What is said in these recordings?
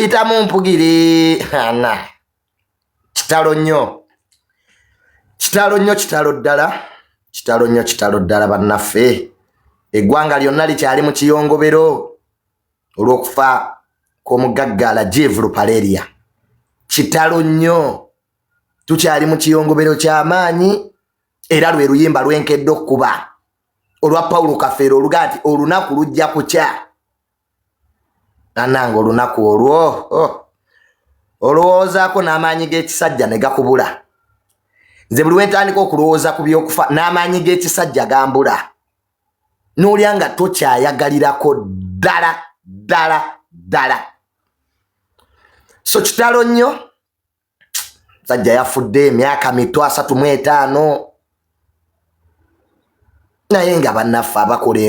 tuyita mu mpugire ana kitalo nnyo ddala bannaffe eggwanga lyonna likyali mu kiyongobero olw'okufa kw'omugagga Lajeev Rupaleria. Kitalo nnyo, tukyali mu kiyongobero ky'amaanyi era lwe luyimba lwenkedde okuba olwa Paulo Kafeero oluga nti olunaku lujja kukya. Nananga olunaku olwo olowoozaako n'amaanyi g'ekisajja ne gakubula. Nze buli wentandika okulowooza ku by'okufa n'amaanyi g'ekisajja gambula. N'olya nga tokyayagalirako ddala. So kitalo nnyo, sajja yafudde emyaka mito 35 naye nga bannaffe abakola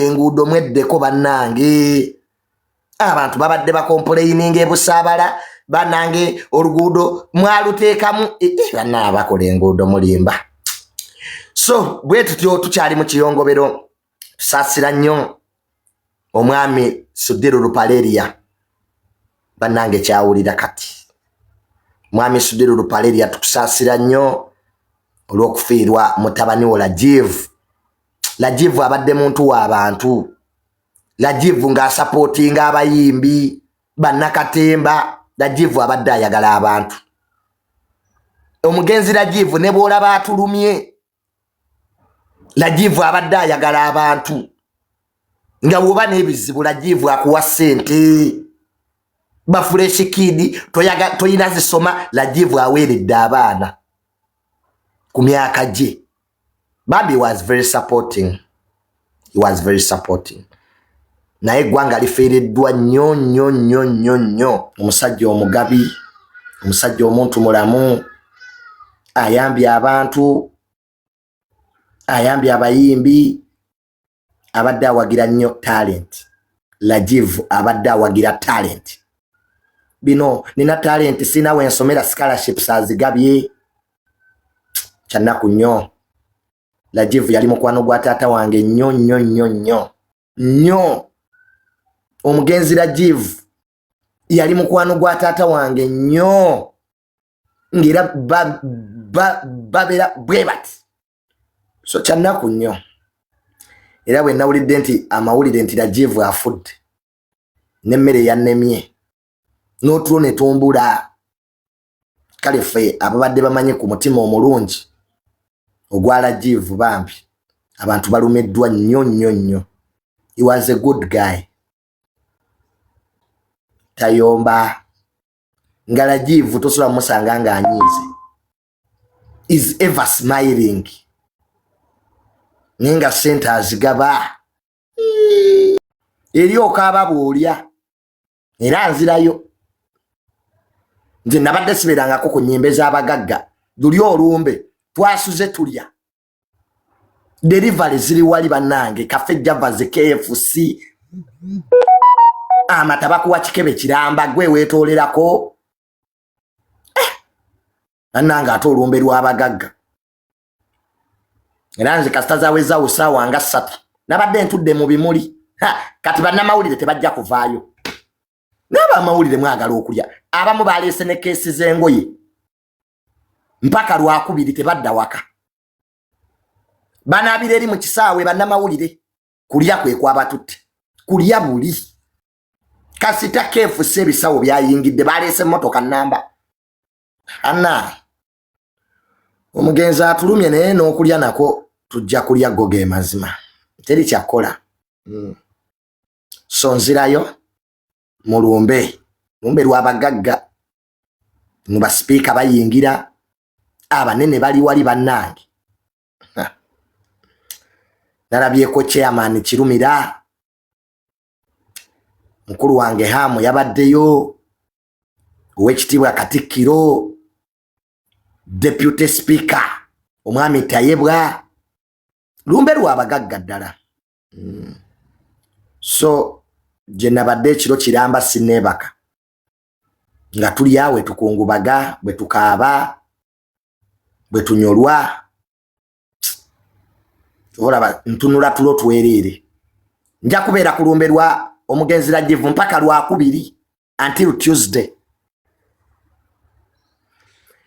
enguudo mweddeko bannange. Abantu babadde bakompuleyininga ebusaabala bannange oluguudo mwaluteekamu banna abakola enguudo mulimba. So bwe tutyo tukyali mu kiyongobero tusaasira nnyo omwami Sudiru Rupaleria. Bannange kyawulira kati mwami Sudiru Rupaleria tukusaasira nnyo olw'okufiirwa mutabani wo Lajeev abadde muntu w'abantu. Lajeev ng'asapootinga abayimbi bannakatemba. Lajeev abadde ayagala abantu. Omugenzi Lajeev ne bw'olaba atulumye, Lajeev abadde ayagala abantu. Nga bw'oba n'ebizibu Lajeev akuwa ssente. Ba fresh kid toyina zisoma, Lajeev aweeredde abaana ku myaka gye. Bambi was very supporting. He was very supporting. Naye eggwanga lifiiriddwa nnyo. Omusajja omugabi, omusajja omuntu mulamu, ayambye abantu, ayambye abayimbi, abadde awagira nnyo talent. Lajeev abadde awagira talent. Bino nina talent sina wensomera scholarships azigabye. Kyannaku nnyo. Lajeev yali mukwano gwa taata wange nnyo. Omugenzi Lajeev yali mukwano gwa taata wange nnyo. Ng'era babera bwe bati. So kyannaku nnyo. Era bwe nawulidde nti amawulire nti Lajeev afudde n'emmere yannemye n'otulo ne tumbula. Kale ffe ababadde bamanyi ku mutima omulungi ogwa Lajeev bambi abantu balumiddwa nnyo. He was a good guy. Tayomba. Nga Lajeev tosobola musanga ng'anyiize. Is ever smiling. Nenga sente azigaba. Eri okaaba bw'olya. Era nzirayo. Nze nabadde siberangako ku nnyimbe z'abagagga. Luli olumbe twasuze tulya. Delivery ziri wali bannange. Cafe Java KFC. Amata bakuwa kikebe kiramba gwe weetoolerako. Bannange ate olumbe lw'abagagga. Era nze kasita zaweza usaawa nga 3 nabadde ntudde mu bimuli. Kati bannamawulire tebajja kuvaayo. N'abamawulire mwagala okulya. Abamu baleese ne keesi z'engoye. Mpaka lwakubiri tebadda waka. Banaabira eri mu kisaawe bannamawulire. Kulya kwe kwabatutte. Kulya buli. Kasita KFC ebisawo byayingidde baleese emmotoka nnamba. Anna. Omugenzi atulumye naye n'okulya nako tujja kulya goge mazima. Teri kyakola. So nzirayo mu lumbe lw'abagagga. Mu basipiika bayingira. Abanene bali wali bannange. Nalabyeko chairman Kirumira. Mukulu wange Hamu yabaddeyo. Owekitiibwa Katikkiro. Deputy Speaker omwami Tayebwa. Lumbe lw'abagagga ddala. So gye nabadde ekiro kiramba sinneebaka. Nga tuli awe tukungubaga, bwe tukaaba, bwe tunyolwa. Olaba ntunula tulo twereere. Nja kubeera ku lumbe omugenzi Rajivu mpaka lwakubiri until Tuesday.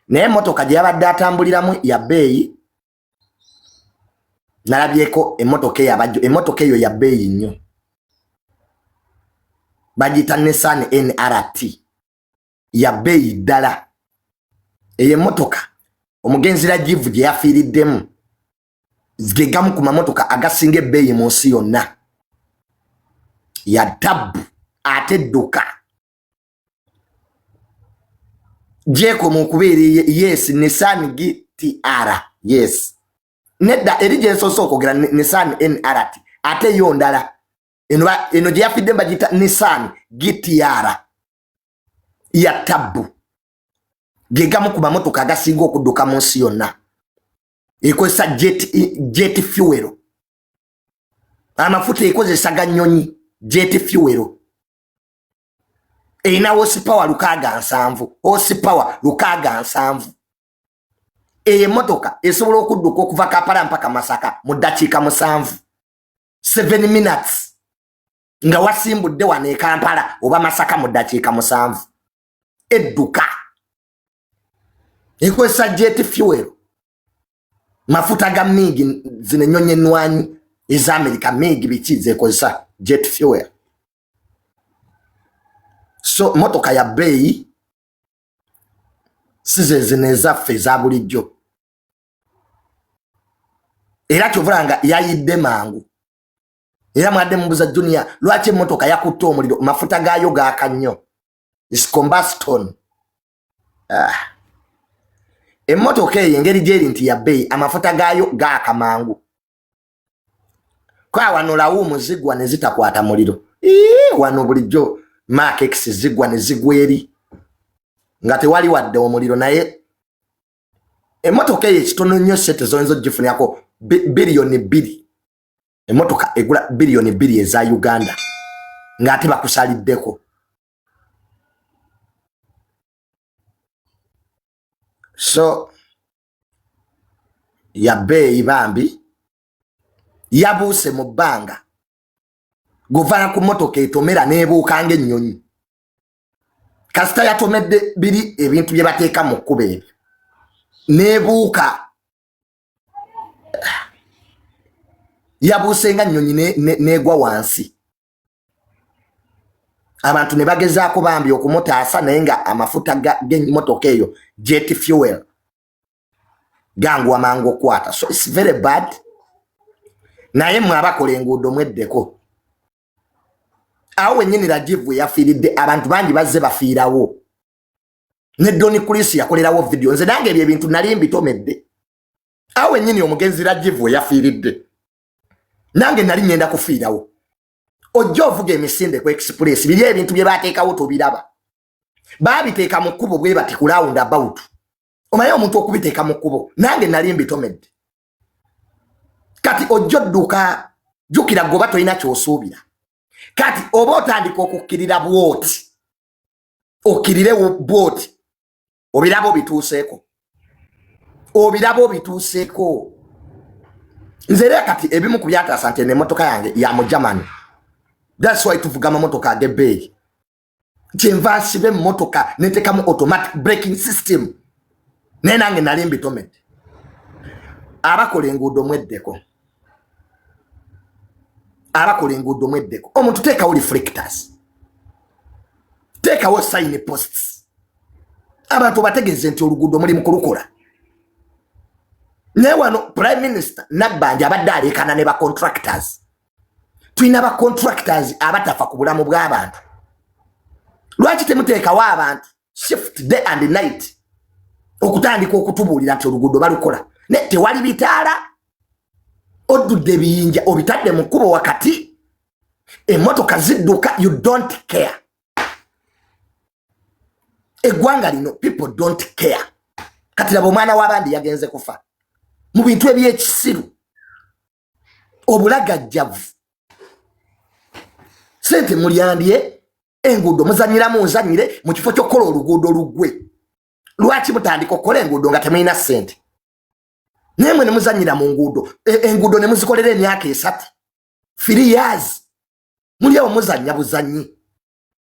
Naye motoka gye yabadde atambuliramu ya bbeeyi nalabyeko emmotoka eyo ya bbeeyi nnyo. Bagiyita Nissan NRT ya bbeeyi ddala. Eyo emmotoka omugenzi Rajivu gye yafiiriddemu ge gamu ku mamotoka agasinga ebbeeyi mu nsi yonna. Ya tabbu ate edduka. Jeko mukubeere yes Nissan GTR yes. Nedda eri gye nsoose okwogera Nissan NRT ate yo ndala. Eno gye yafidde bagiyita Nissan GTR ya tabbu. Ge gamu ku mamotoka agasinga okudduka mu nsi yonna. Ekozesa jet fuel. Amafuta ekozesa ganyonyi jet fuel. Eina horsepower lukaga nsanvu. Horsepower lukaga nsanvu. Eye motoka esobola okudduka okuva Kampala mpaka Masaka mu ddakiika musanvu. 7 minutes. Nga wasimbudde wano e Kampala oba Masaka mu ddakiika musanvu. Edduka. Ekozesa jet fuel. Mafuta ga MiG zine nyonyi enwanyi eza America MiG bikize ekozesa jet fuel. So motoka ya bbeeyi size ezaffe eza bulijjo. Era kyovulanga yayidde mangu. Era mwadde mubuza Junior lwaki emmotoka yakutte omuliro mafuta gaayo gaaka nnyo. Is combustion. Emmotoka eyo engeri gyeri nti ya bbeeyi amafuta gaayo gaaka mangu. Kwa wano lawumu zigwa ne zitakwata muliro. Wano bulijjo Mark X zigwa ne zigwa eri nga tewali wadde omuliro. Naye emmotoka eyo ekitono nnyo sente zoyinza ogifunirako biliyoni 2. Emmotoka egula biliyoni 2 eza Uganda ng'ate bakusaliddeko. So ya bbeeyi bambi yabuuse mu bbanga. Govana ku motoka etomera nebuuka ng'ennyonyi. Kasita yatomedde biri ebintu bye bateeka mu kkubo ebyo. Nebuuka. Yabuuse nga nnyonyi negwa wansi. Abantu ne bagezaako bambi okumutaasa naye nga amafuta g'emmotoka eyo jet fuel gangu amangu okwata. So it's very bad. Naye mwe abakola enguudo mweddeko. Awo wennyini Rajivu yafiiridde abantu bangi bazze bafiirawo. Ne Doni Chris yakolerawo video. Nze nange ebyo ebintu nali mbitomedde. Awo wennyini omugenzi Rajivu yafiiridde. Nange nali ngenda kufiirawo. Ojja ovuga emisinde ku express biri ebintu bye bateekawo tobiraba. Baabiteeka mu kkubo bwe bati ku round about. Omanyi omuntu okubiteeka mu kkubo. Nange nali mbitomedde. Kati ojja odduka jjukira goba tolina ky'osuubira. Kati oba otandika okukkirira bwoti. Okkirire bwoti. Obirabo bituuseeko. Obirabo bituuseeko. Nze era kati ebimu ku byataasa nti n'emmotoka yange ya mu Germany. That's why tuvuga amamotoka ag'ebbeeyi. Kyenva nsiba emmotoka neteekamu automatic braking system. Naye nange nali mbitomedde. Abakola enguudo mweddeko. Abakola enguudo mweddeko. Omuntu teekawo reflectors. Teekawo sign posts. Abantu bategeeze nti oluguudo muli mu kulukola. Naye wano Prime Minister Nabbanja abadde aleekana ne ba contractors. Tulina ba contractors abatafa ku bulamu bw'abantu. Lwaki temuteekawo abantu shift day and night okutandika okutubuulira nti oluguudo balukola. Ne tewali bitaala. Odudde biyinja obitadde mu kkubo wakati. Emmotoka zidduka you don't care. Eggwanga lino people don't care. Kati laba omwana w'abandi yagenze kufa. Mu bintu eby'ekisiru. Obulagajjavu. Sente mulyandye enguudo muzanyiramu nzanyire mu kifo ky'okukola oluguudo luggwe. Lwaki mutandika okukola enguudo nga temulina ssente? Naye mwe ne muzanyira mu nguudo. Enguudo ne muzikolera emyaka 3. 3 years. Muli awo muzannya buzanyi.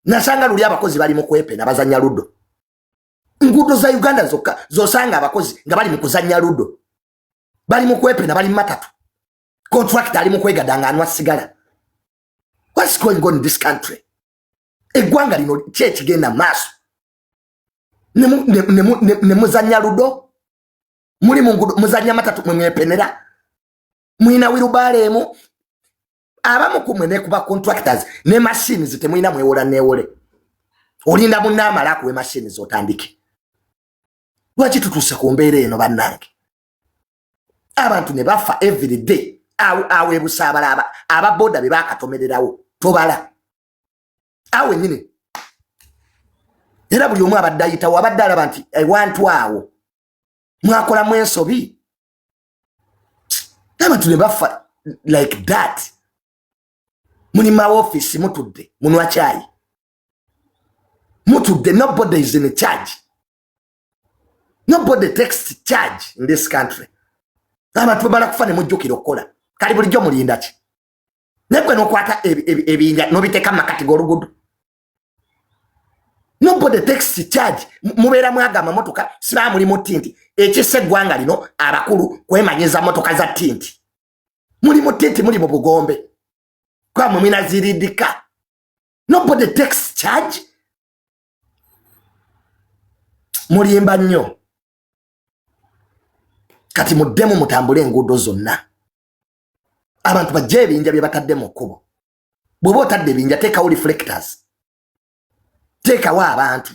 Nasanga luli abakozi bali mu kwepe na bazannya ludo. Ngudo za Uganda zokka zosanga abakozi nga bali mu kuzannya ludo. Bali mu kwepe na bali matatu. Contract ali mu kwegadanga anwa sigala. What's going on in this country? Egwanga lino chechi genda maso. Ne muzannya ludo. Muli mungudo muzannya matatu mwepenera. Mwina wirubalemu. Abamu kumwe ne kuba contractors ne machines temwina mwewola newole. Olinda munamala ku machines otandike. Lwaki tutuse ku mbeera eno bannange? Abantu ne bafa every day. Awe busabala ababoda be bakatomererawo tobala. Awe nyine. Era buli omu abadde ayitawo abadde alaba nti ewantu awo mwakola mwensobi. Abantu ne bafa like that. Muni ma office mutudde munwa chai. Mutudde, nobody is in charge. Nobody takes charge in this country. Abantu bala kufane mujjukira okola. Kali bulijjo mulinda ki? Nekwe nokwata ebinja nobiteka makati golugudu. Nobody takes charge. Mubera mwagama motoka siba muli mutinti. Ekise gwanga lino abakulu kwemanyeza motoka za tinti. Muli mutinti muli mu Bugombe. Kwa mwina ziridika. Nobody takes charge. Mulimba nnyo. Kati muddemu mutambule enguudo zonna. Abantu bajje ebinja bye batadde mu kkubo. Bw'oba otadde ebinja teekawo reflectors. Teekawo abantu.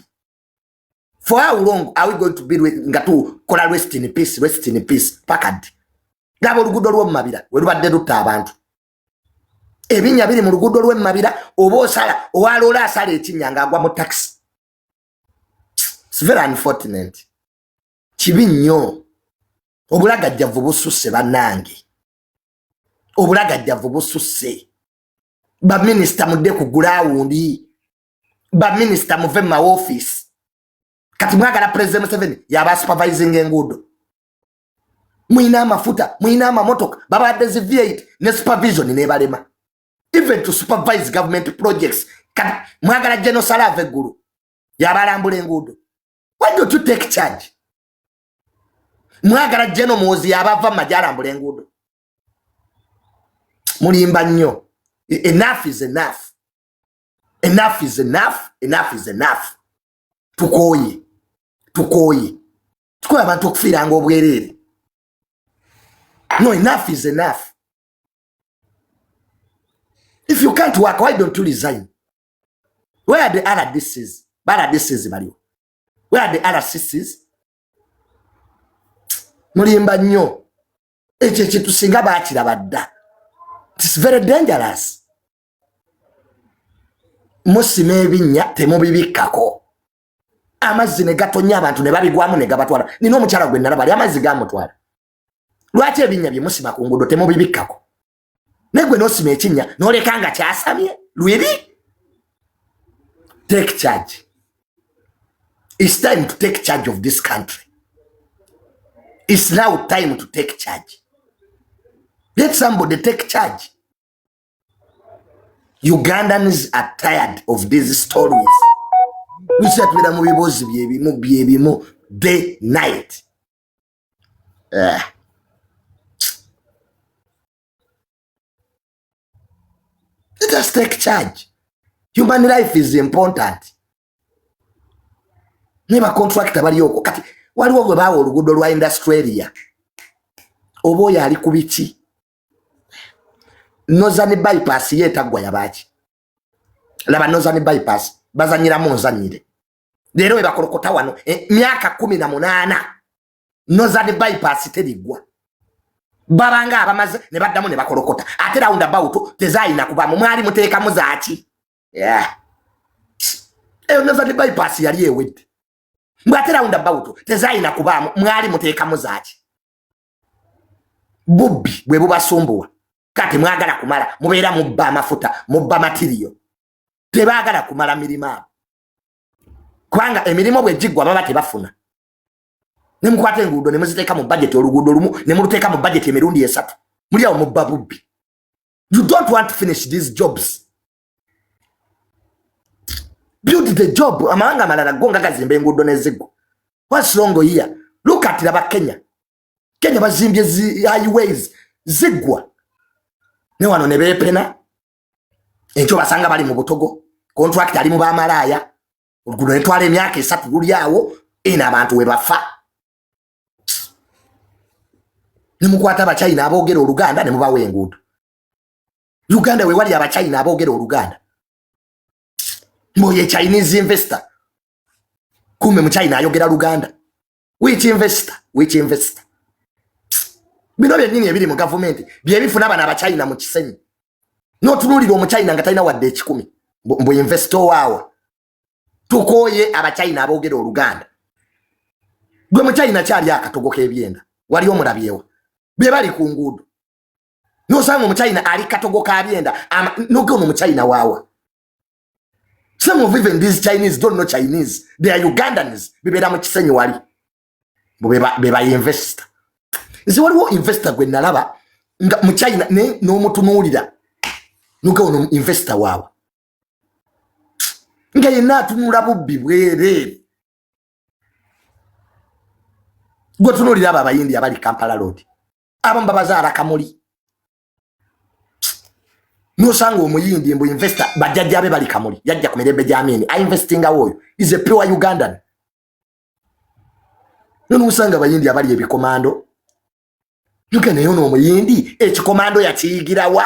For how long are we going to be nga tukola rest in peace, pakadde. Gaba oluguudo lw'omumabira we lubadde lutta abantu. Ebinya biri mu luguudo lw'emabira oba osala owaloola asala ekinnya ng'agwa mu taxi. It's very unfortunate. Kibi nnyo. Obulagajjavu bususse bannange. Obulagajjavu bususse. Ba minister mudde ku gulawundi. Ba minister muve mu office. Kati mwagala President Museveni yaba supervising enguudo. Mwina amafuta, mwina amamotoka, babadde zi V8 ne supervision ne balema. Even to supervise government projects. Kati mwagala General Salave eggulu. Yabalambula enguudo. Why don't you take charge? Mwagala General Muhoozi yabava majalambula enguudo. Mulimba nnyo. Enough is enough. Enough is enough. Enough is enough. Tukoye. Tukoye. Tukoye abantu okufiiranga obwerere. No, enough is enough. If you can't work, why don't you resign? Where are the other DCs? Mario? Where are the other CCs? Mulimba nnyo. Ekyo tusinga baakira badda. It's very dangerous. Musima ebinnya temubibikkako. Amazzi ne gatonya abantu ne babigwamu ne gabatwala. Nina omukyala gwe nalaba ali amazzi gamutwala. Lwaki ebinnya bye musima ku nguudo temubibikkako? Negwe nosima ekinnya n'olekanga kyasamye lwiri. Take charge. It's time to take charge of this country. It's now time to take charge. Let somebody take charge. Ugandans are tired of these stories. We said with them we was day, night. Let us take charge. Human life is important. Never contract bali yoko. Kati waliwo gwe bawo oluguudo lwa Industrialia. Oboya ali kubiki. Nozani bypass yetagwa yabaki. Laba nozani bypass bazanyira munzanyire. Lero we bakolokota wano myaka 18 nozani bypass terigwa. Babanga abamaze ne baddamu ne bakolokota. Ate roundabout tezaina kuba mwali muteeka muzaaki. Yeah. Nozani bypass yali ewedde. Mbate roundabout tezaina kuba mwali muteeka muzaaki. Bubbi bwe bubasumbuwa. Kati mwagala kumala mubeera mubba amafuta mubba material. Tebaagala kumala milima. Kubanga emirimu bwe jiggwa baba tebafuna. Ne mukwate enguudo ne muziteeka mu budget oluguudo lumu ne muluteeka mu budget emirundi 3. Muli awo mubba bubbi. You don't want to finish these jobs. build the job. Amanga malala gonga kazimbe enguudo n'eziggo. What's wrong here? Look at laba Kenya. Kenya bazimbye highways ziggwa. Ne wano ne beepena. Ekyo basanga bali mu butogo. Contract ali mu bamalaya. Oluguudo ne twala emyaka 3 luli awo ena abantu we bafa. Ne mukwata abachina aboogera Oluganda ne mubawa enguudo. Uganda we wali abachina aboogera Oluganda. Moye Chinese investor. Kume mu China ayogera Luganda. Which investor? Which investor? Bino byennini ebiri mu government bye bifuna abana abachina mu kisenyi. N'otunulira omuchina nga talina wadde 10 mbu investor waawo. Tukoye abachina aboogera Oluganda. Gwe muchina kyali akatogo k'ebyenda. Wali omulabyewa. Bye bali ku nguudo. N'osanga omuchina ali katogo k'abyenda. N'ogono omuchina waawa. Some of even these Chinese don't know Chinese. They are Ugandans. Bibera mu kisenyi wali. Beba investor. Nzi waliwo investor gwe nalaba nga mu China ne n'omutunuulira. Nuka ono investor waawa. Nga yenna atunula bubbi bwereere. Gwe tunuulira abo abayindi abali Kampala Road. Abo mbabazaala Kamuli. N'osanga omuyindi mbu investor bajjajja be bali Kamuli. Yajja ku mirembe gy'Amini. Investinga woyo is a pure Ugandan. N'osanga abayindi abali ebikomando. Yuka naye ono omuyindi ekikomando yakiyigira wa.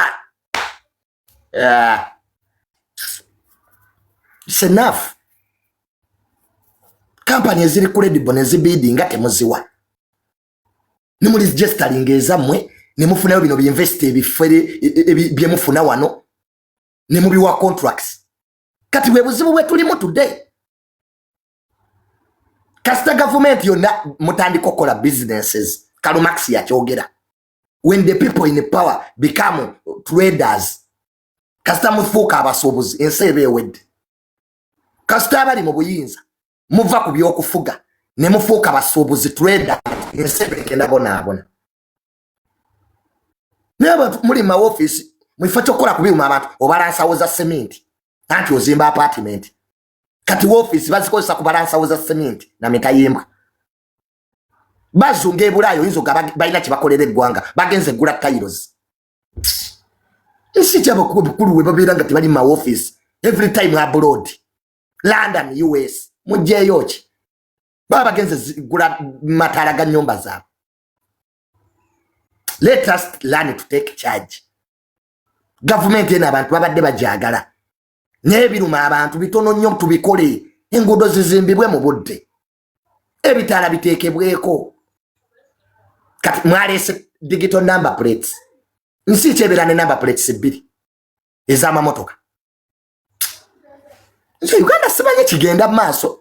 It's enough. Company eziri credible nezibidi nga temuziwa. Nimuli registering ezammwe nemufunayo bino byinvest ebifere byemufuna wano nemubiwa contracts. Kati bwe buzibu bwe tulimu today. Kasita government yonna mutandika okukola businesses. Kalumax yakyogera. When the people in the power become traders. Kasita mufuuka abasuubuzi ensi eba ewedde. Kasita abali mu buyinza muva ku by'okufuga ne mufuuka abasuubuzi trader ensi eba egenda bonaabona. Naye abantu muli mu office mwifa kyokkola kubiwuma abantu obalansawo za cement anti ozimba apartment. Kati office bazikozesa kubalansawo za cement na mitayimbwa. Bazunga ebulaayo oyinza oga balina kye bakolera eggwanga bagenze gula tiles. Nsi kyabo kubikulu we babeera nga tebali mu office every time abroad. London, US, mujjeeyo ki? Baba bagenze gula matala ga nnyumba zaabwe. Let us learn to take charge. Government ena abantu babadde bajagala. N'ebiruma abantu bitono nnyo tubikole. Enguudo zizimbibwe mu budde. Ebitaala biteekebweko. Kati mwaleese digital number plates. Nsi kyebera ne number plates 2 ez'amamotoka. Nso Uganda simanyi kigenda maaso.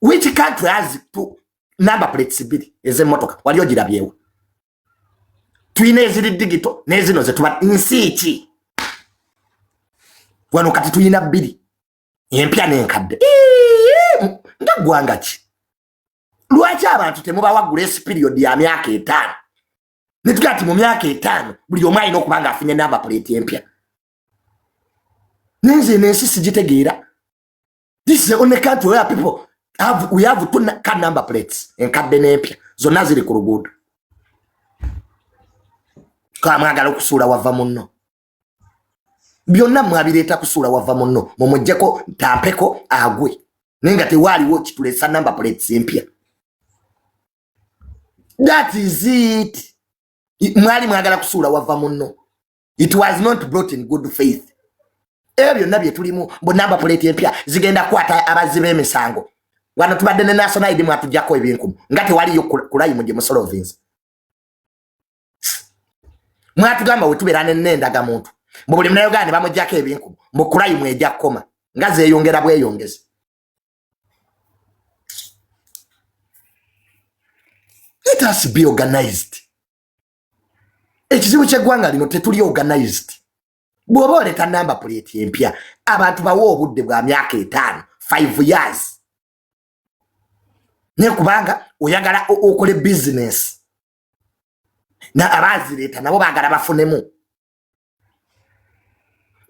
Which country has 2 number plates 2 ez'emmotoka? Wali ogirabyewo. Twine eziri digital n'ezino ze tuba nsi ki? Wano kati tuyina 2. Empya n'enkadde. Nga ggwanga ki? Lwaki abantu temubawa grace period ya myaka 5? Netugati mu myaka 5 buli omu alina okuba nga afunye number plate empya. Nenze nensi sigitegeera. This is the only country where people we have 2 car number plates enkadde n'empya zonna ziri ku luguudo. Kwa mwagala okusuula wava munno. Byonna mwabireeta kusuula wava munno mumujjeko ntampeko agwe. Nenga tewaaliwo kituleesa number plates empya. That is it. Mwali mwagala kusuula wava munno. It was not brought in good faith. Ebyo nabye tulimu mbo number plate empya zigenda kwata abazibe emisango. Wano tubadde ne national ID mwatujjako ebinkumu. Nga tewaliyo kulayi muje musolovinzi. Mwatugamba we tubeera n'endaga muntu. Mbu buli munayogaana ne bamujjako ebinkumu. Mbu kulayi mwejja kkoma. Nga zeeyongera bweyongezi. Let us be organized. Ekizibu ky'eggwanga lino tetuli organized. Bw'oba oleeta number plate empya abantu bawa obudde bwa myaka 5, 5 years. Ne kubanga oyagala okole business. Na abazireeta nabo baagala bafunemu.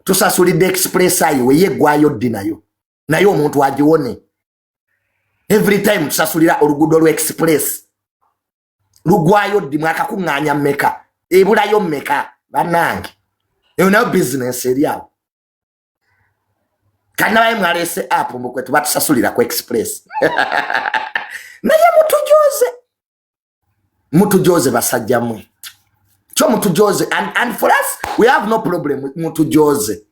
Tusasulidde express highway yeggwayo ddi nayo. naye omuntu agiwone. Every time tusasulira oluguudo lwa express lugwayo ddi mwaka kuŋŋaanya mmeka ebulayo mmeka bannange eyo nayo business eri awo. Kati nabaye mwaleese app mukwe tubatusasulira ku express naye mutujoze basajjamu kyo mutujoze and for us we have no problem mutujoze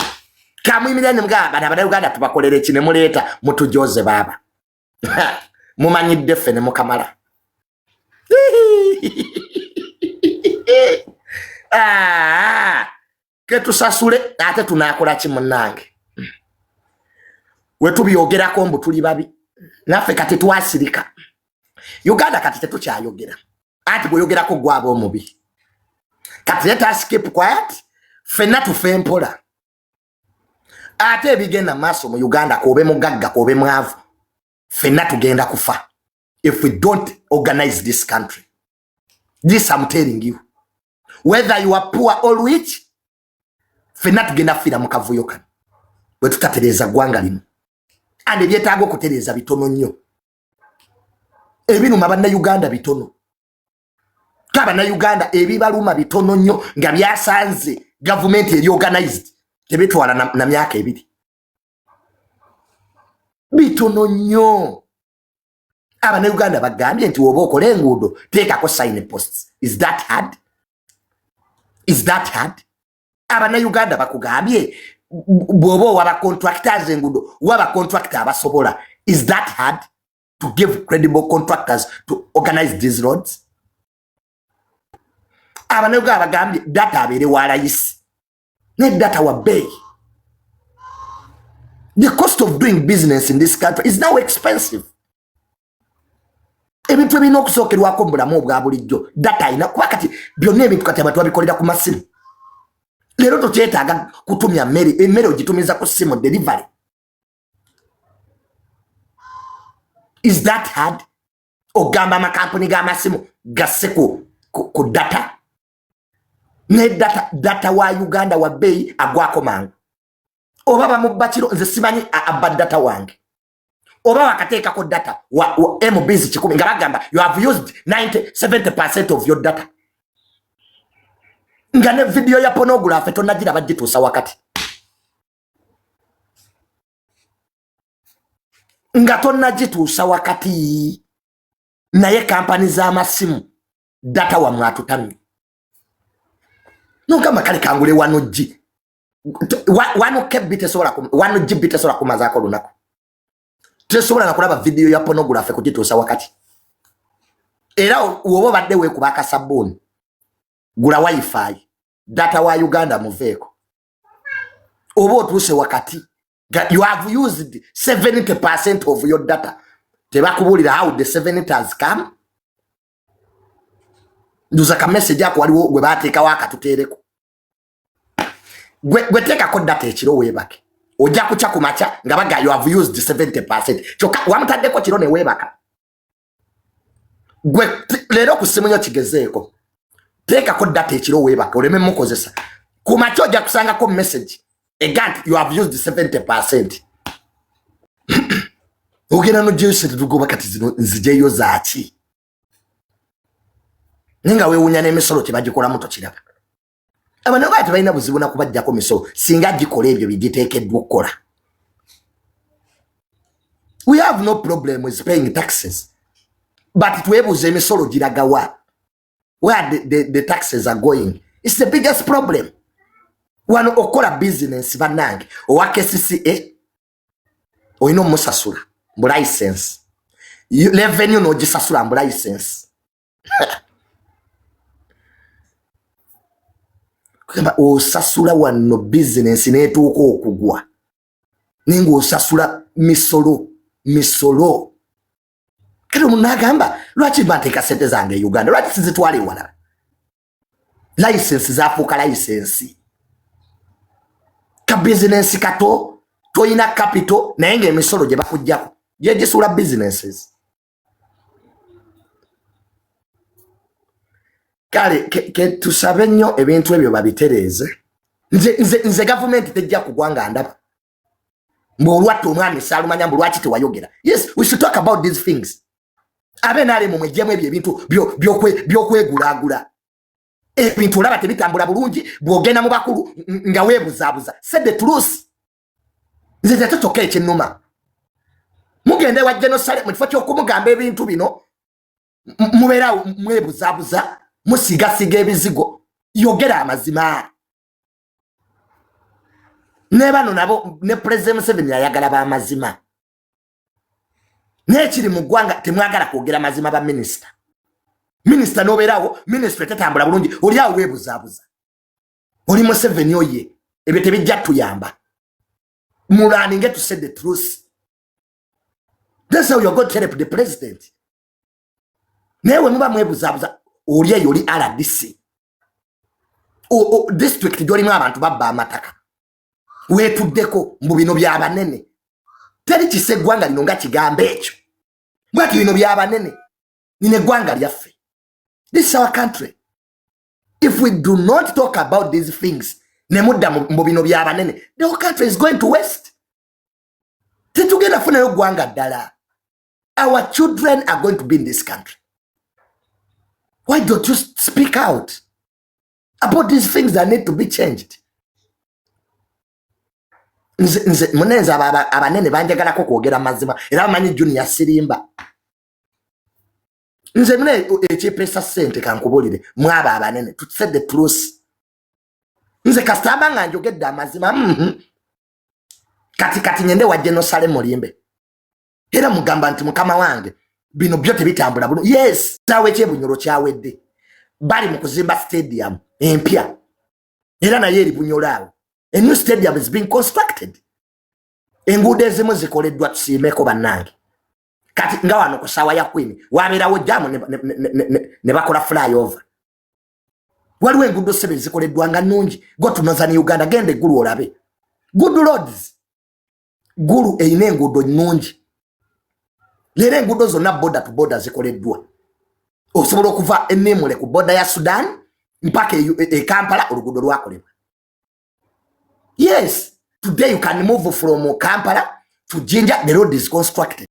kamuyimira ne mugamba Abannayuganda tubakolere kine muleeta mutujoze baba mumanyidde ffe ne mukamala ketusasule ate tunaakola ki munnange wetubyogerako mbu tuli babi naffe kati twasirika. Uganda kati tetukyayogera ati bweyogerako gwaba omubi kati let us keep quiet ffenna tufe mpola ate ebigenda maaso mu Uganda kobe mugagga kobe mwavu ffenna tugenda kufa if we don't organize this country. This I'm telling you, whether you are poor or rich ffenna tugenda fira mu kavuyo kano bwe tutatereeza ggwanga lino ande byetaaga okutereeza bitono nnyo ebinuma Bannayuganda bitono Bannayuganda ebibaluma bitono nnyo nga byasanze gavumenti eri organized tebitwala na myaka ebiri bitono nnyo. Abannayuganda bagambye nti woba okola enguudo teekako sign posts. Is that hard? Is that hard? Abannayuganda bakugambye bwoba waba contractors enguudo waba contractor abasobola. Is that hard to give credible contractors to organize these roads? Abannayuganda bagambye data abeere wa layisi ne data wa bay. The cost of doing business in this country is now expensive. Ebintu ebirina okusookerwako mu bulamu obwa bulijjo data ina kuba kati byonna ebintu kati abantu babikolera ku masimu. Leero tokyetaaga kutumya emmere ogitumiza ku simu delivery. Is that hard? Ogamba amakampuni g'amasimu gasse ku data ne data wa Uganda wa bay agwako mangu oba bamubba kiro nze simanyi abba data wange oba wakateekako data wa MBs 10 nga bagamba you have used 70% of your data nga ne video ya pornography tonagira bagituusa wakati nga tonagituusa wakati naye kampani z'amasimu data wa mwatutamye nogamba kale kangule 1G 1 GB tesobola kumazaako lunaku tesobola na kulaba video ya pornography kugituusa wakati era woba obadde weekuba akasabbuuni gula wifi data wa Uganda muveeko oba otuuse wakati you have used 70% of your data tebakubuulira how the 70 has come nduza ka message ako waliwo gwe baateekawo akatuteereko gwe teekako data ekiro weebake ojja kucha kumacha nga baga you have used 70% kyokka wamutaddeko kiro ne weebaka gwe leero ku simu yo kigezeeko teekako data ekiro weebaka oleme mukozesa kumacha ojja kusangako message egant you have used 70%. Ogenda no jeyose tugoba kati zino nzijeyo zaaki ninga weewunya n'emisolo tebagikola muto kiraba Abannayuganda tebalina buzibu na kubajjako misolo singa gikola ebyo bigiteekeddwa okukola. We have no problem with paying taxes, but twebuuza emisolo giraga wa where the taxes are going. It's the biggest problem. Wano okola business bannange owa KCCA oyina omusasula mbu license revenue n'ogisasula mbu license kamba osasula wano business neetuuka okugwa ninga osasula misolo kati omuntu n'agamba lwaki banteeka sente zange Uganda lwaki sizitwala ewala license zaafuuka license ka business kato toyina capital naye ng'emisolo gye bakuggyako gyegisula businesses. Kale tusabe nnyo ebintu ebyo babitereeze nze gavumenti tejja kugwa nga ndaba Mbulwatu omwami salumanya mbulwaki tewayogera. Yes, we should talk about these things. Abe nale mu mwejjemu ebyo ebintu byokwegulagula. Ebintu olaba tebitambula bulungi bwogenda mu bakulu nga weebuzaabuza. Say the truth. Nze tetatoka ekyennuma. Mugende wa genocide mu kifo ky'okumugamba ebintu bino mubeera mwebuzaabuza musigasiga ebizigo. Yogera amazima. Ne bano nabo ne President Museveni ayagala ba amazima. Nekiri mu ggwanga temwagala kwogera amazima ba minister. Minister nobeerawo minister tetambula bulungi oli awo weebuzaabuza. Oli Museveni oye ebyo tebijja tuyamba. Mulaninge to say the truth. That's how you're going to help the president. Newe muba mwebuzaabuza oli eyo oli RDC. District gyolimu abantu babba amataka. Weetuddeko mu bino by'abanene. Teri kise eggwanga lino nga kigambo ekyo. Bwati bino by'abanene nine eggwanga lyaffe. This is our country. If we do not talk about these things, ne mudda mu bino by'abanene, the whole country is going to waste. Tetugenda funayo eggwanga ddala. Our children are going to be in this country. Why don't you speak out about these things that need to be changed? Munenza abanene banjagalako kwogera mazima era bamanyi Junior Sirimba. Nze mune ekipesa sente kankubulire mwaba abanene to say the truth. Nze kasitaba nga njogedde amazima kati nyende wa genocide mulimbe. Era mugamba nti mukama wange bino byo tebitambula bulungi. Yes, tawe kyebunyoro kyawedde. Bali mu kuzimba stadium empya. Era naye eri bunyolaawo. A new stadium is being constructed. Enguudo ezimu zikoleddwa tusiimeko bannange. Kati nga wano ku ssaawa ya Queen wabeerawo jamu ne bakola flyover. Waliwo enguudo ssebe zikoleddwa nga nnungi. Go to Northern Uganda gende Gulu olabe. Good roads. Gulu eyina enguudo nnungi. Leero enguudo zonna border to border zikoleddwa. Osobola okuva Ennemule ku border ya Sudan mpaka e Kampala oluguudo lwakolebwa. Yes, today you can move from Kampala to Jinja, the road is constructed.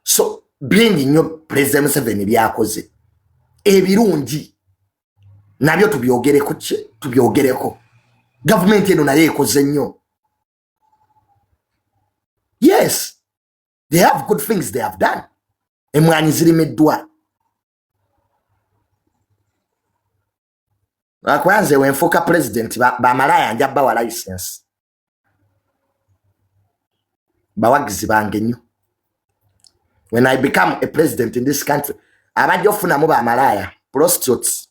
So, being your President Museveni byakoze ebirungi nabyo tubyogereko. Government eno naye ekoze nnyo. Yes, they have good things they have done. Emwanyi zirimiddwa. Akwanze wenfuka president ba malaya njaba wa license. Bawagizi bange nnyo. When I become a president in this country, abajja ofuna mu ba malaya, prostitutes.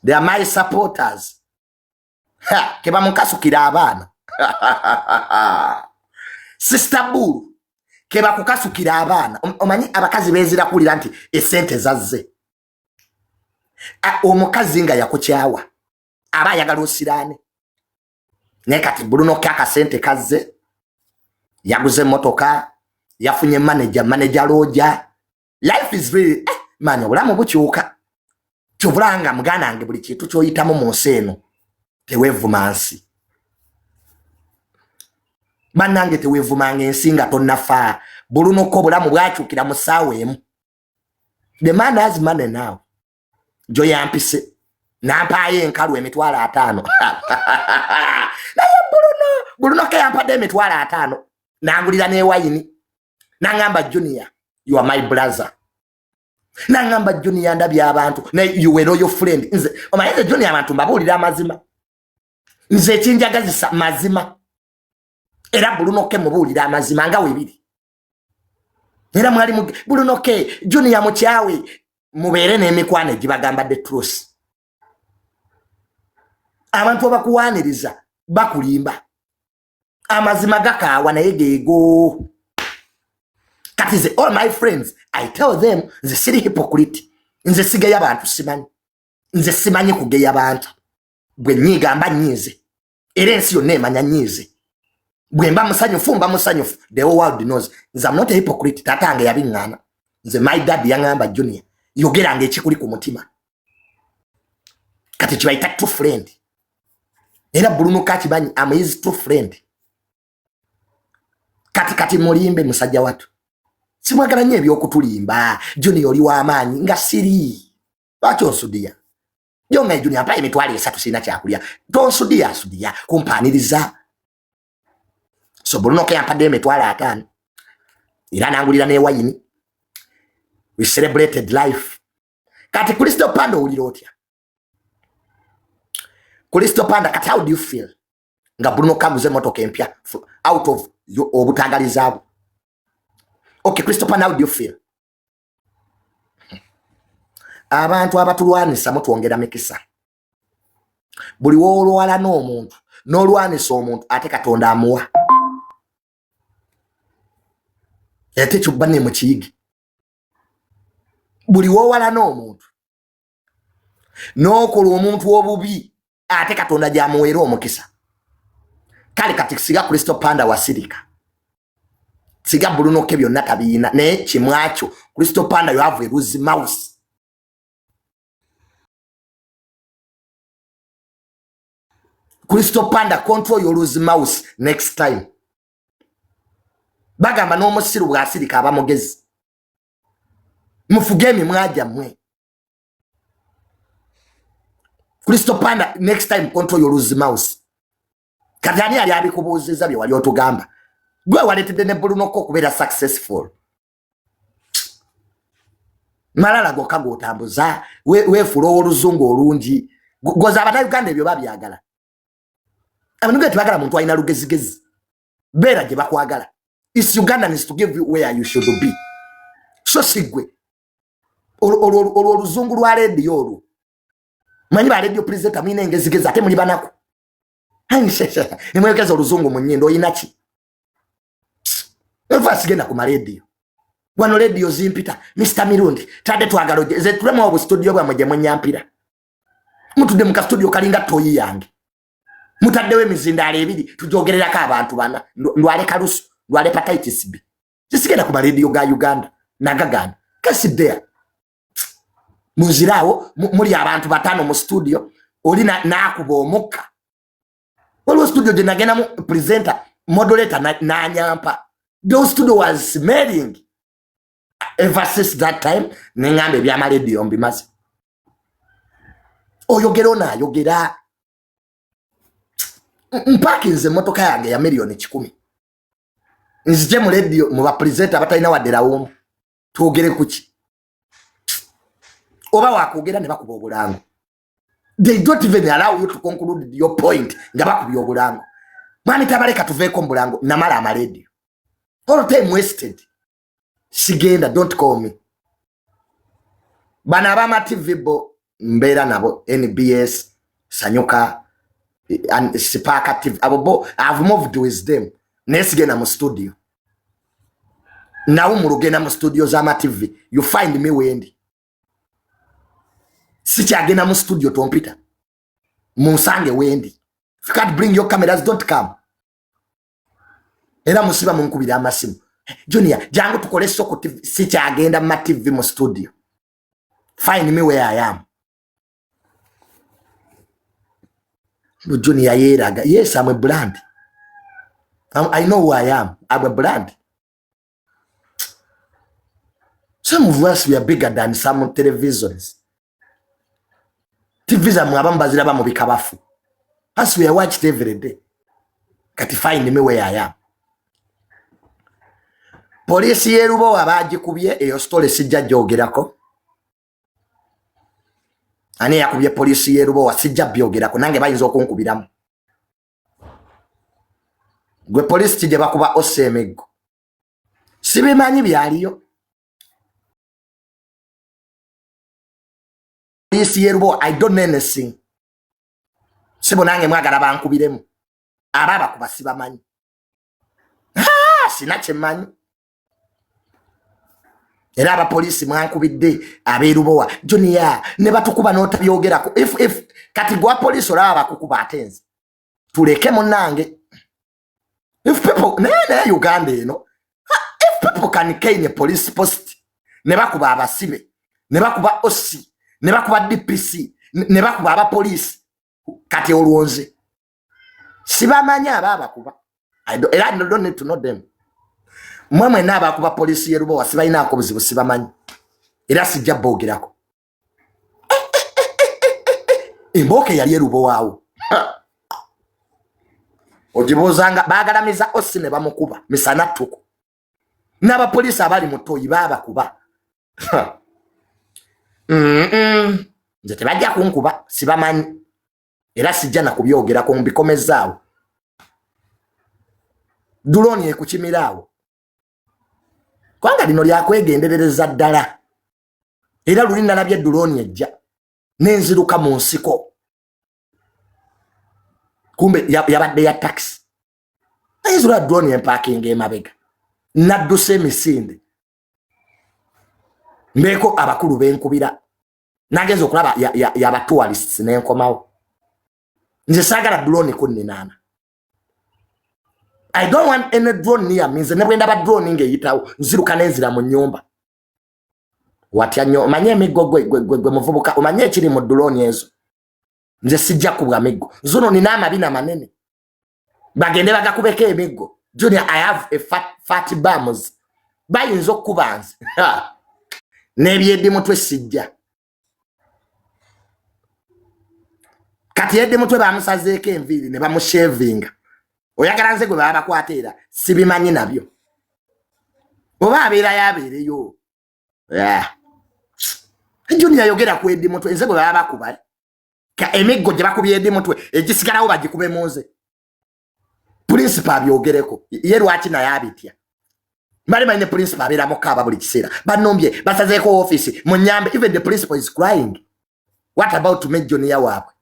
They are my supporters. Ha, keba mukasukira abaana. Sister Buru, keba kukasukira abaana. Omanyi abakazi bezira kulira nti esente zazze. Omukazi nga yakukyawa aba ayagala osirane ne kati Bruno kaka sente kazze yaguze motoka yafunye manager loja. Life is really man obulamu bukyuka kyobulanga mugana nge buli kintu kyoyitamu mu nsi eno teweevumansi bannange teweevumanga ensi nga tonnafa. Bruno ko bulamu bwakyukira mu ssaawa emu. The man has money now. Joy yampise nampaye enkalu emitwala 5. Naye Bruno ke yampadde emitwala 5 nangulira ne wayini nangamba Junior, you are my brother. Nangamba Junior ndabye abantu na you were your friend. Nze omanyi Junior abantu mbabulira amazima. Nze kinjagazisa mazima. Era Bruno ke mubulira amazima nga webiri. Era mwali Bruno ke Junior mukyawe mubeere n'emikwano gibagamba the truth. Abantu abakuwaniriza bakulimba. Amazima gakaawa naye geego. Kati ze all my friends, I tell them nze siri hypocrite. Nze sigeya abantu simanyi. Nze simanyi kugeya abantu. Bwe nyigamba nyize. Era ensi yonna emanya nyize. Bwe mba musanyufu, the whole world knows. Nze I'm not a hypocrite. Tatange yabiŋŋaana. Nze my dad yaŋŋamba Junior. Yogeranga ekikuli ku mutima. Kati kibayita true friend. Era Bruno Kachibanyi am his true friend. Kati mulimbe musajja watu. Simwagala nnyo ebyokutulimba. Junior oli w'amaanyi nga siri. Lwaki onsudiya? Jonga Junior mpaye emitwalo 3 sirina kyakulya. Tonsudiya kumpaniriza. So Bruno yampadde emitwalo 5. Era nangulira ne wayini. We celebrated life. Kati Crystal Panda owulira otya? Crystal Panda, kati how do you feel? Nga Bruno kaguze motoka empya out of obutangalizaabo. Okay, Crystal Panda, how do you feel? Abantu abatulwanisa mutwongera mikisa. Buli woolwala n'omuntu n'olwanisa omuntu ate Katonda amuwa. Ate kyubbane mu kiyigi. Buli woowala n'omuntu n'okola omuntu obubi ate Katonda gy'amuweera omukisa. Kale kati siga Crystal Panda wasirika. Siga Bruno ke byonna tabiina naye kimwakyo Crystal Panda you have a lose mouse. Crystal Panda, control your lose mouse next time. Bagamba n'omusiru bw'asirika abamugezi. Mufugemi mwaja mwe. Crystal Panda, next time control your lose mouse. Katani ali abikubuuziza bye wali otugamba. Gwe waletedde ne Bruno ko kubeera successful. Malala goka gotambuza weefula oluzungu olungi. Goza Abannayuganda ebyo babyagala. Abantu tebagala muntu alina lugezigezi. Beera gye bakwagala. It's Uganda needs to give you where you should be. So sigwe. Oluzungu lwa radio olwo. Manyi ba radio presenter mwine engezigezi ate muli banako. Hanisha. Nimwekeza oluzungu mu nnyindo oyina ki? Eva sigenda ku radio. Wano radio zimpita. Mr. Mirundi. Tade twagalo ze tulema obu studio bwa mwe mwenyampira. Mutudde mu ka studio kalinga toyi yange. Mutaddewe emizindalo 2 tujogererako abantu bana. Ndwale kalusu. Ndwale hepatitis B. Sisigenda ku radio ga Uganda. Nagagana. Kasi there. Muzirawo muri abantu 5 mu studio. Oli nakuba omukka. Waliwo studio gye nagenda mu presenter, moderator na nyampa. The studio was smelling. Ever since that time, nengambe byama radio mbimazi. Yogera. Mpakinze motoka yange ya milioni 10. Nzije mu radio mu presenter abatalina wadera womu. Twogere kuki. Oba wakogera ne bakuba obulango. They don't even allow you to conclude your point. Ngaba kubi obulango. Mwani tabaleka tuveeko mbulango namala amaledio. All time wasted. Sigenda, don't call me. Bana abama TV bo mbera nabo NBS Sanyuka and Sipaka TV abo I've moved with them. Nesigenda mu studio. Now murugenda mu studio za TV. You find me wendi. Sicha agena mu studio tompita. Munsange wendi. If you can't bring your cameras, don't come. Era musiba munkubira amasimu. Junior, jangu tukole soko TV. Sicha agenda ma TV mu studio. Find me where I am. Junior yeraga. Yes, I'm a brand. I know who I am. I'm a brand. Some of us, we are bigger than some televisions. TVs are mwabambazira ba mubika bafu. As we are watched every day. Kati find me where I am. Polisi yerubo abagikubye eyo story sijja jogerako. Ani yakubye polisi yerubo wasijja byogerako nange bayinza okunkubiramu. Gwe polisi tije bakuba osemego. Sibimanyi byaliyo. Polisi yerubo I don't know anything. Sibo nange mwagala bankubiremu. Ababa kubasiba manyi. Sinache manyi. Era aba polisi mwankubidde aberubowa Junior ne batukuba notabyogerako if kati gwa polisi olaba kukuba atenze tuleke munange if people ne Uganda eno if people can cane police post ne bakuba abasibe ne bakuba OC ne bakuba DPC ne bakuba aba polisi kati olwonze Sibamanya abakuba. I don't need to know them. Mwemwe n'abakuba police ye Lubowa sibalina akobuzibu sibamanyi. Era sijja bogerako. Emboke yali Lubowa awo. Ojibozanga bagalamiza Osine bamukuba misana tuko. N'aba police abali mutoyi babakuba. Nze tebajja kunkuba sibamanyi. Era sijja nakubyogerako mbikomezaawo. Drone ekukimiraawo. Kwanga lino lyakwegenderereza ddala. Era luli nalabye drone ejja nenziruka mu nsiko. Kumbe yabadde ya taxi. Ayizula drone empakinga emabega. Nadduse emisinde. Mbeko abakulu benkubira. Nagenza okulaba yaba tourists nenkomawo. Nze saagala drone kunninana. I don't want any drone near me. Nze nebwenda ba drone ngeyitawo nziruka nenzira mu nyumba. Watya nyo manye emigo gwe muvubuka omanye ekiri mu drone ezo. Nze sijja kubwa migo. Zono nina amabina manene. Bagende bagakubeka emigo. Junior, I have a fat bums. Bayinza okubanze. Nebyedde mutwe sijja. Kati yedde mutwe bamusazeeko enviiri ne bamushavinga. Oyagala nze gwe baba kwatera sibimanyi nabyo. Oba abeera yabeereyo. Junior yogera ku eddi mutwe nze gwe baba kuba. Ka emiggo gye bakubye eddi mutwe egisigalawo bagikube muze. Principal byogereko ye lwaki naye abitya. Mbali manye principal abeera mukaba buli kiseera. Banombye basazeeko office mu nyambe, even the principal is crying. What about to make Junior waabwe?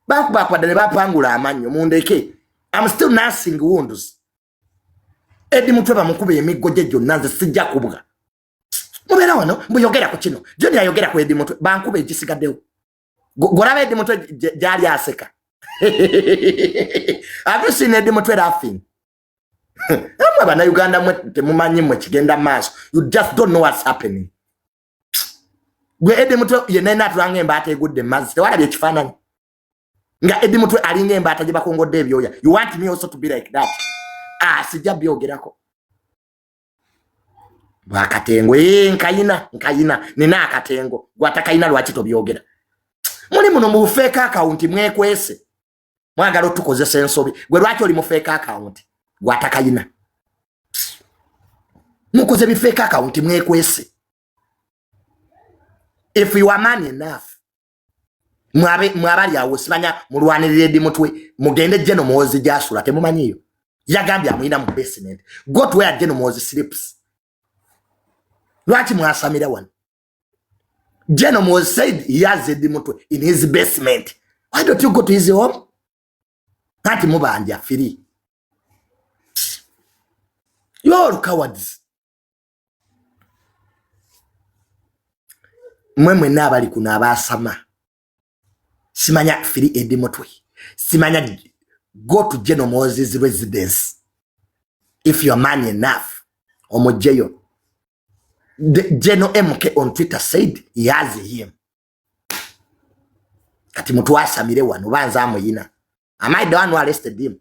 Bakubakwadde ne bapangula amanyo mundeke. I'm still nursing wounds. Eddi mutwe bamukube emiggo gye gyonna nze sijja kubwa. Mubera wano mbuyogera ku kino. Junior ayogera ku eddi mutwe bankube egisigaddewo. Goraba eddi mutwe gyali aseka. Have you seen eddi mutwe laughing? Amwe bana Uganda mwe temumanyi mwe kigenda maaso. You just don't know what's happening. Gwe eddi mutwe yenna atulanga embaata egudde mazzi tewalabye ekifaananyi. Nga eddi mutwe alinga embaata gye bakongodde ebyoya. You want me also to be like that? Sijja byogerako. Bwakatengo nkayina nina akatengo gwatakayina lwaki tobyogera. Muli muno mu fake account mwekwese. Mwagala otukozesa ensobi. Gwe lwaki oli mu fake account gwatakayina. Mukoze bi fake account mwekwese. If you are man enough, mwabali awo sibanya mulwanirira eddi mutwe mugende General Muhoozi gyasula temumanyiyo. Yagambye amuyina mu basement. Go to where General Muhoozi sleeps. Lwaki mwasamira wano? General Muhoozi said he has eddi mutwe in his basement. Why don't you go to his home? Kati mubanja firi. You're cowards. Mwemwe nabali kuna abasama. Simanya firi eddi mutwe. Simanya go to General Muhoozi's residence. If you're man enough. Omojeyo. General MK on Twitter said he has him. Kati mutu asamire wano banza amuyina. Am I the one who arrested him?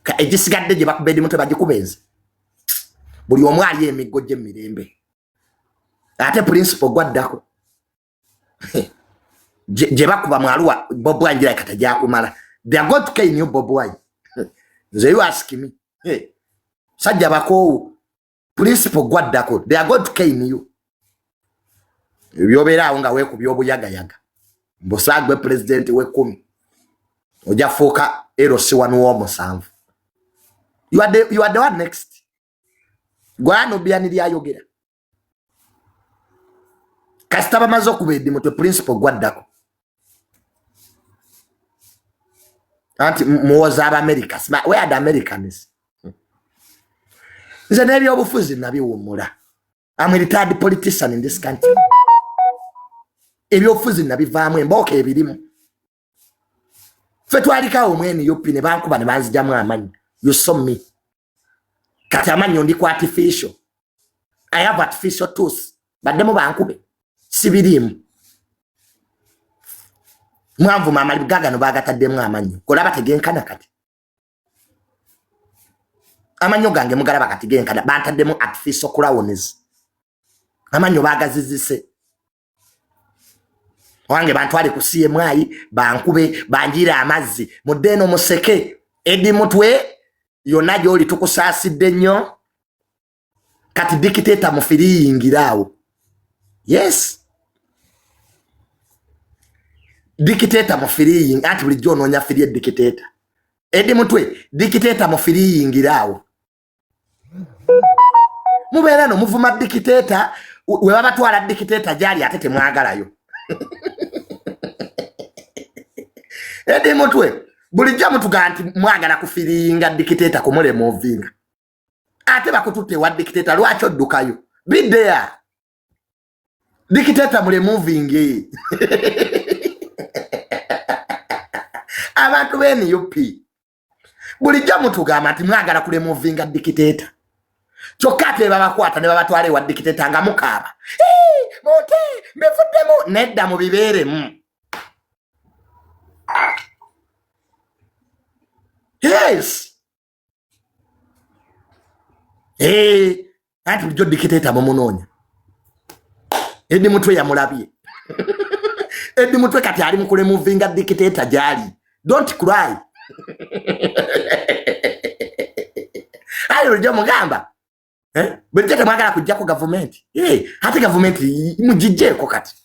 Ka egisigadde gye bakubedde mutwe bagikubenze. Buli omu ali emiggo gye mirembe. Ate principal gwaddako. Gye bakuba mwaluwa Bob Wine gira katajja kumala. They are going to kill you Bob Wine. Nze you ask me. Sajja bakowo. Principal gwaddako. They are going to kill you. Byobera nga wekubya obuyaga. Mbosagwe president we 10. Oja foka erosi wanu omusanvu. You are the one next. Gwano byani lyayogera. Kastaba mazo kubedde mutwe principal gwaddako. Anti Muhoozi aba America. Where are the Americans? Nze nebyo obufuzi nabiwumula. I'm a retired politician in this country. Ebyo obufuzi nabivaamu emboka ebirimu. Fe twalikawo mwene yopi ne bankuba ne banzijamu amanyi. You saw me. Kati amanyi ndi ku artificial. I have artificial tools. Baddemu bankube. Sibirimu. Mwanvu mama libagaga no bagataddemu amanyi. Kolaba tegenkana kati. amanyo gange mugalaba kati genkana bantaddemu artificial crowns amanyo bagazizise wange bantwale ku CMI bankube banjira amazzi mudeno museke Edi Mutwe yonna gy'oli tukusaasidde nnyo kati dictator mufiriyingiraawo yes dictator mufiriying ati bulijjo onoonya firi dictator Edi Mutwe dictator mufiriyingiraawo mubeera no muvuma dictator we babatwala dictator gyali ate temwagalayo Edi Mutwe bulijja mutuga nti mwagala kufiringa dictator kumule movinga ate bakututte wa dictator lwaki oddukayo bidea dictator mule moving abantu beni yupi bulijja mutugamba nti mwagala kule movinga dictator chokate babakwata ne babatwale wa dictator nga mukaba mote mefuddemu nedda mu bibeeremu yes ati bulijjo dictator mumunonya Edi Mutwe yamulabye Edi Mutwe kati ali mukule movinga dictator jali don't cry ayo njo mugamba bulijjo mwagala kujja ku government ate government mujijjeko kati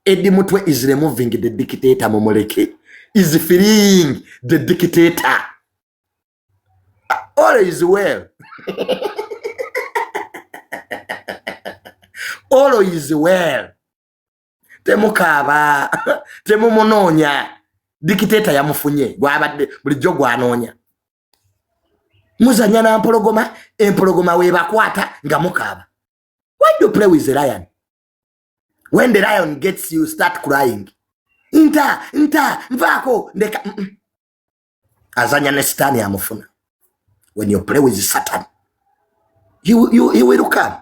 Edi Mutwe is removing the dictator mumuleke is freeing the dictator all is well all is well temukaba temumunonya dictator yamufunye gwabadde bulijjo gwanonya muzanya na empologoma we bakwata nga mukaba why do you play with the lion when the lion gets you start crying nta mvako ndeka azanya ne Satan yamufuna when you play with Satan he will come